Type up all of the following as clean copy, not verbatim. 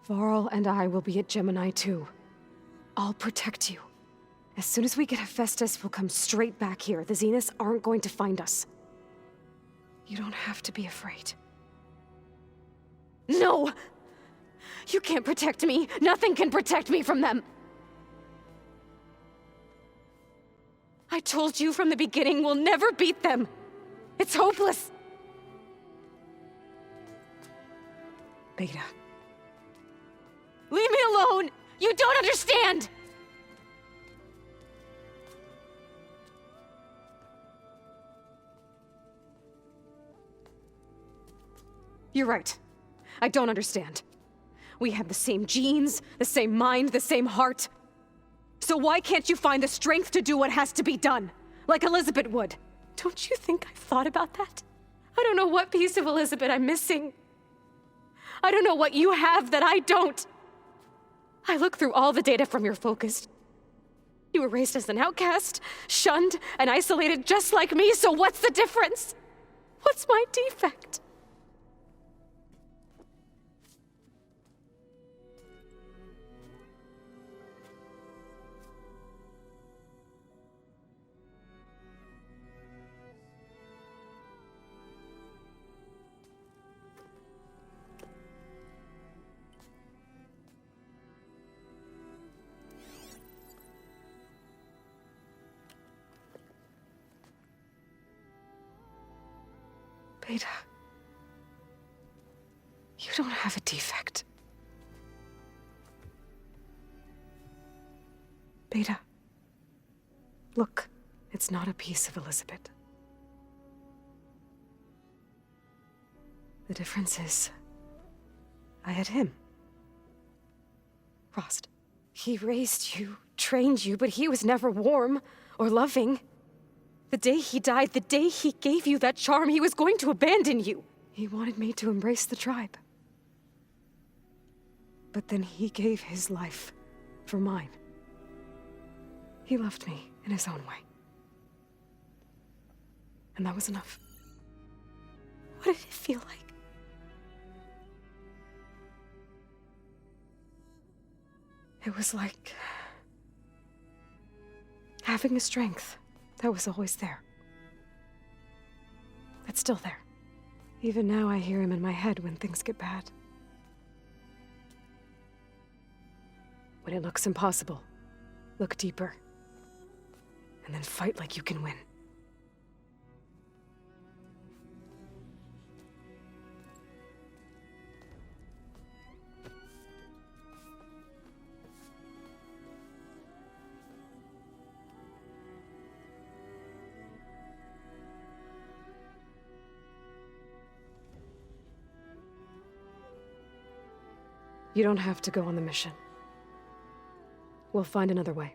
Varl and I will be at Gemini too. I'll protect you. As soon as we get Hephaestus, we'll come straight back here. The Zeniths aren't going to find us. You don't have to be afraid. No! You can't protect me. Nothing can protect me from them. I told you from the beginning we'll never beat them. It's hopeless. Beta. Leave me alone! You don't understand! You're right. I don't understand. We have the same genes, the same mind, the same heart. So why can't you find the strength to do what has to be done? Like Elizabeth would. Don't you think I've thought about that? I don't know what piece of Elizabeth I'm missing. I don't know what you have that I don't. I look through all the data from your focus. You were raised as an outcast, shunned, and isolated just like me, so what's the difference? What's my defect? Beta, you don't have a defect. Beta, look, it's not a piece of Elizabeth. The difference is, I had him. Rost. He raised you, trained you, but he was never warm or loving. The day he died, the day he gave you that charm, he was going to abandon you. He wanted me to embrace the tribe. But then he gave his life for mine. He loved me in his own way. And that was enough. What did it feel like? It was like having a strength that was always there. That's still there. Even now I hear him in my head when things get bad. When it looks impossible, look deeper. And then fight like you can win. You don't have to go on the mission. We'll find another way.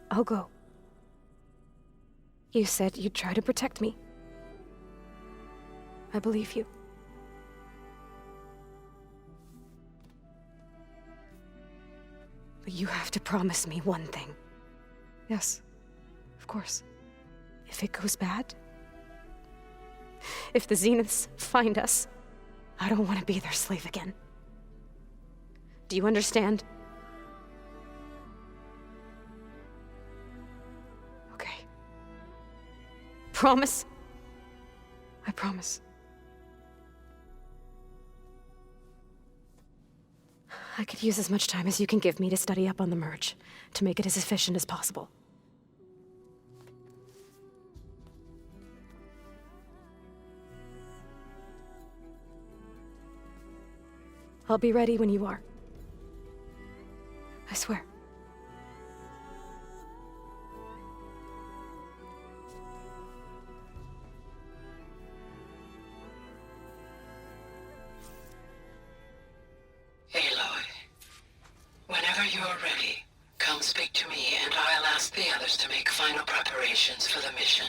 I'll go. You said you'd try to protect me. I believe you. But you have to promise me one thing. Yes, of course. If it goes bad, if the Zeniths find us, I don't want to be their slave again. Do you understand? Okay. Promise? I promise. I could use as much time as you can give me to study up on the merge, to make it as efficient as possible. I'll be ready when you are. I swear. Aloy, whenever you're ready, come speak to me and I'll ask the others to make final preparations for the mission.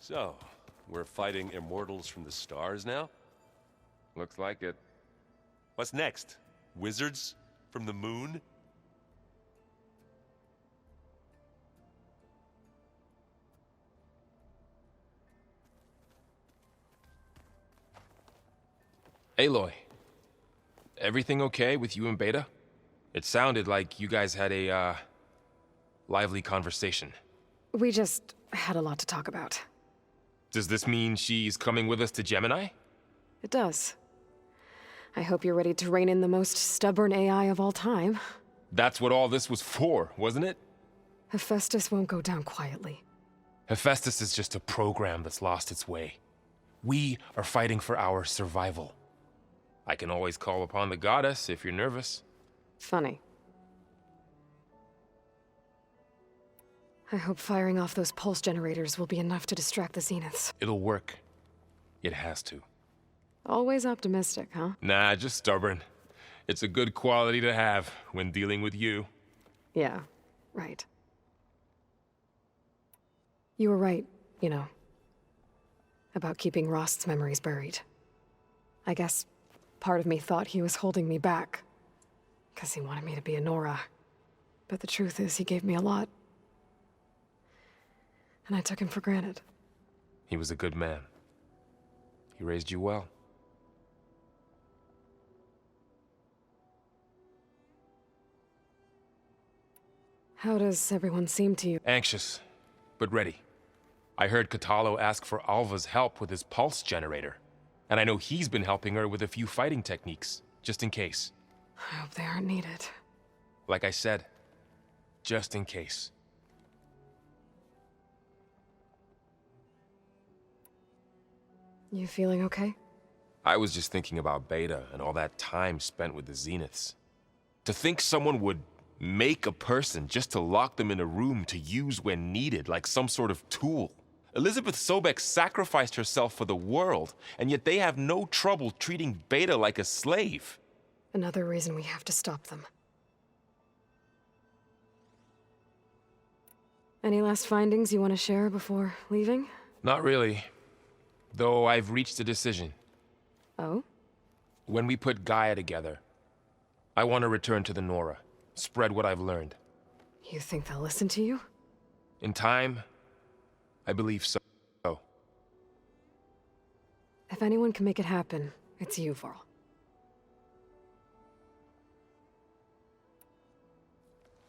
So, we're fighting immortals from the stars now? Looks like it. What's next? Wizards from the moon? Aloy, everything okay with you and Beta? It sounded like you guys had a, lively conversation. We just had a lot to talk about. Does this mean she's coming with us to Gemini? It does. I hope you're ready to rein in the most stubborn AI of all time. That's what all this was for, wasn't it? Hephaestus won't go down quietly. Hephaestus is just a program that's lost its way. We are fighting for our survival. I can always call upon the goddess if you're nervous. Funny. I hope firing off those pulse generators will be enough to distract the Zeniths. It'll work. It has to. Always optimistic, huh? Nah, just stubborn. It's a good quality to have when dealing with you. Yeah, right. You were right, you know, about keeping Rost's memories buried. I guess part of me thought he was holding me back, because he wanted me to be a Nora. But the truth is, he gave me a lot. And I took him for granted. He was a good man. He raised you well. How does everyone seem to you? Anxious, but ready. I heard Kotallo ask for Alva's help with his pulse generator. And I know he's been helping her with a few fighting techniques, just in case. I hope they aren't needed. Like I said, just in case. You feeling okay? I was just thinking about Beta and all that time spent with the Zeniths. To think someone would make a person just to lock them in a room to use when needed, like some sort of tool. Elizabeth Sobek sacrificed herself for the world, and yet they have no trouble treating Beta like a slave. Another reason we have to stop them. Any last findings you want to share before leaving? Not really. Though I've reached a decision. Oh? When we put Gaia together, I want to return to the Nora, spread what I've learned. You think they'll listen to you? In time, I believe so. If anyone can make it happen, it's you, Varl.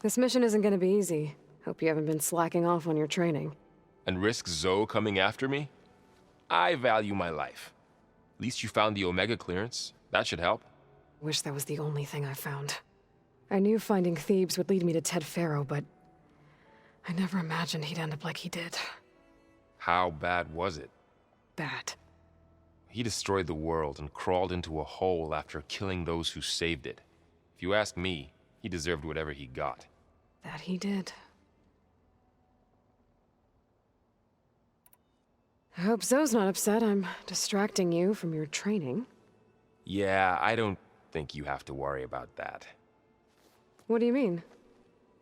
This mission isn't gonna be easy. Hope you haven't been slacking off on your training. And risk Zoe coming after me? I value my life. At least you found the Omega clearance. That should help. Wish that was the only thing I found. I knew finding Thebes would lead me to Ted Faro, but I never imagined he'd end up like he did. How bad was it? Bad. He destroyed the world and crawled into a hole after killing those who saved it. If you ask me, he deserved whatever he got. That he did. I hope Zoe's not upset I'm distracting you from your training. Yeah, I don't think you have to worry about that. What do you mean?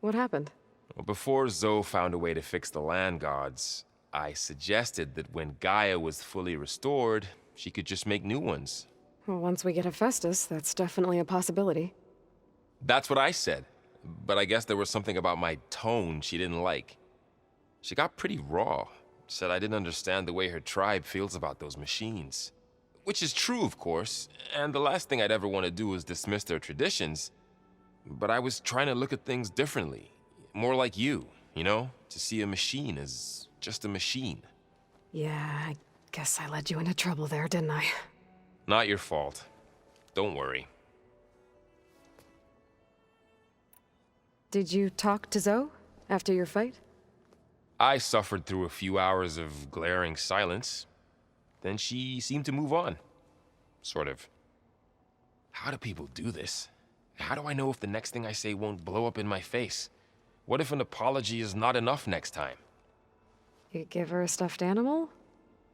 What happened? Well, before Zoe found a way to fix the land gods, I suggested that when Gaia was fully restored, she could just make new ones. Well, once we get Hephaestus, that's definitely a possibility. That's what I said, but I guess there was something about my tone she didn't like. She got pretty raw, said I didn't understand the way her tribe feels about those machines. Which is true, of course, and the last thing I'd ever want to do is dismiss their traditions. But I was trying to look at things differently. More like you know? To see a machine as just a machine. Yeah, I guess I led you into trouble there, didn't I? Not your fault. Don't worry. Did you talk to Zoe after your fight? I suffered through a few hours of glaring silence. Then she seemed to move on. Sort of. How do people do this? How do I know if the next thing I say won't blow up in my face? What if an apology is not enough next time? You give her a stuffed animal?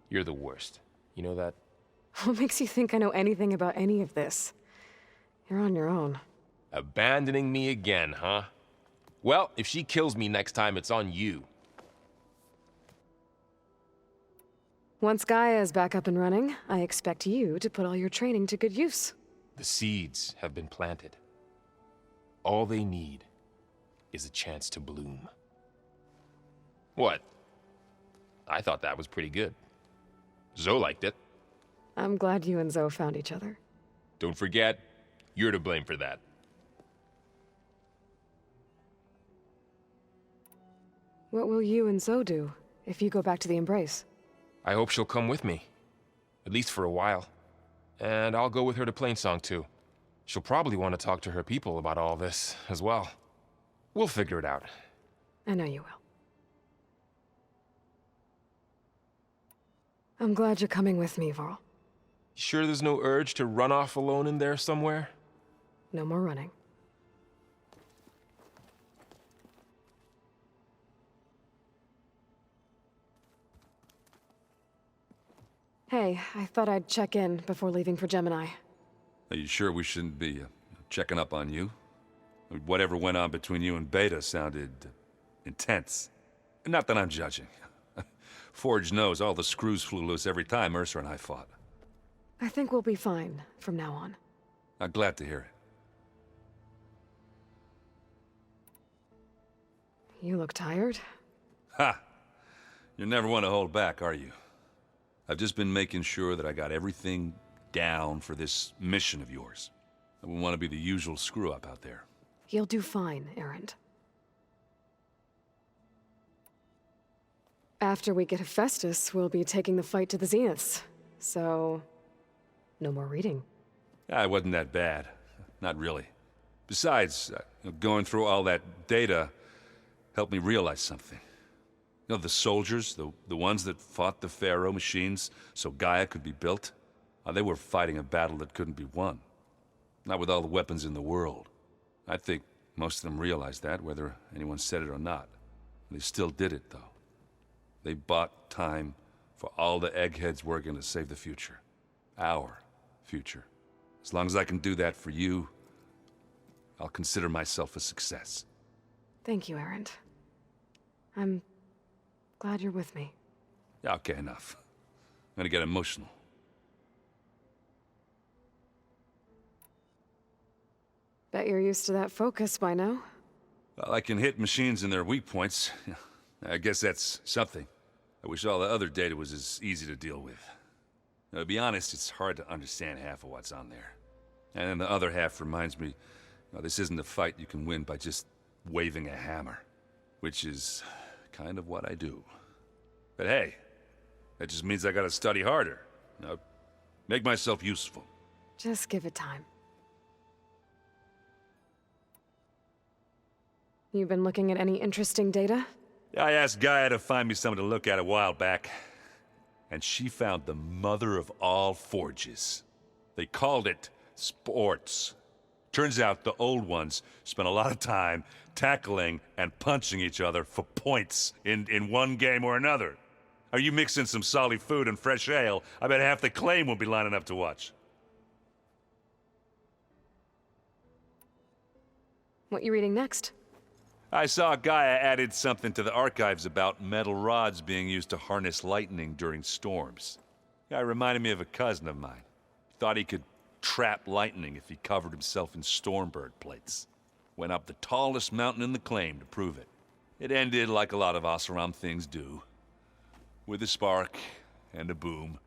You're the worst. You know that? What makes you think I know anything about any of this? You're on your own. Abandoning me again, huh? Well, if she kills me next time, it's on you. Once Gaia is back up and running, I expect you to put all your training to good use. The seeds have been planted. All they need is a chance to bloom. What? I thought that was pretty good. Zoe liked it. I'm glad you and Zoe found each other. Don't forget, you're to blame for that. What will you and Zoe do if you go back to the Embrace? I hope she'll come with me. At least for a while. And I'll go with her to Plainsong too. She'll probably want to talk to her people about all this as well. We'll figure it out. I know you will. I'm glad you're coming with me, Varl. Sure there's no urge to run off alone in there somewhere? No more running. Hey, I thought I'd check in before leaving for Gemini. Are you sure we shouldn't be checking up on you? Whatever went on between you and Beta sounded intense. Not that I'm judging. Forge knows all the screws flew loose every time Mercer and I fought. I think we'll be fine from now on. I'm glad to hear it. You look tired. Ha! You never want to hold back, are you? I've just been making sure that I got everything down for this mission of yours. I wouldn't want to be the usual screw-up out there. You'll do fine, Erend. After we get Hephaestus, we'll be taking the fight to the Zeniths. So, no more reading. It wasn't that bad. Not really. Besides, going through all that data helped me realize something. You know, the soldiers, the ones that fought the Pharaoh machines so Gaia could be built, they were fighting a battle that couldn't be won. Not with all the weapons in the world. I think most of them realized that, whether anyone said it or not. They still did it, though. They bought time for all the eggheads working to save the future. Our future. As long as I can do that for you, I'll consider myself a success. Thank you, Erend. I'm glad you're with me. Yeah, okay, enough. I'm gonna get emotional. Bet you're used to that focus by now. Well, I can hit machines in their weak points. I guess that's something. I wish all the other data was as easy to deal with. Now, to be honest, it's hard to understand half of what's on there. And then the other half reminds me, this isn't a fight you can win by just waving a hammer. Which is kind of what I do. But hey, that just means I gotta study harder. Make myself useful. Just give it time. You been looking at any interesting data? I asked Gaia to find me something to look at a while back, and she found the mother of all forges. They called it sports. Turns out the old ones spent a lot of time tackling and punching each other for points in one game or another. Are you mixing some solid food and fresh ale? I bet half the claim will be lining up to watch. What you reading next? I saw Gaia added something to the archives about metal rods being used to harness lightning during storms. Guy reminded me of a cousin of mine. Thought he could trap lightning if he covered himself in Stormbird plates. Went up the tallest mountain in the claim to prove it. It ended like a lot of Oseram things do. With a spark and a boom.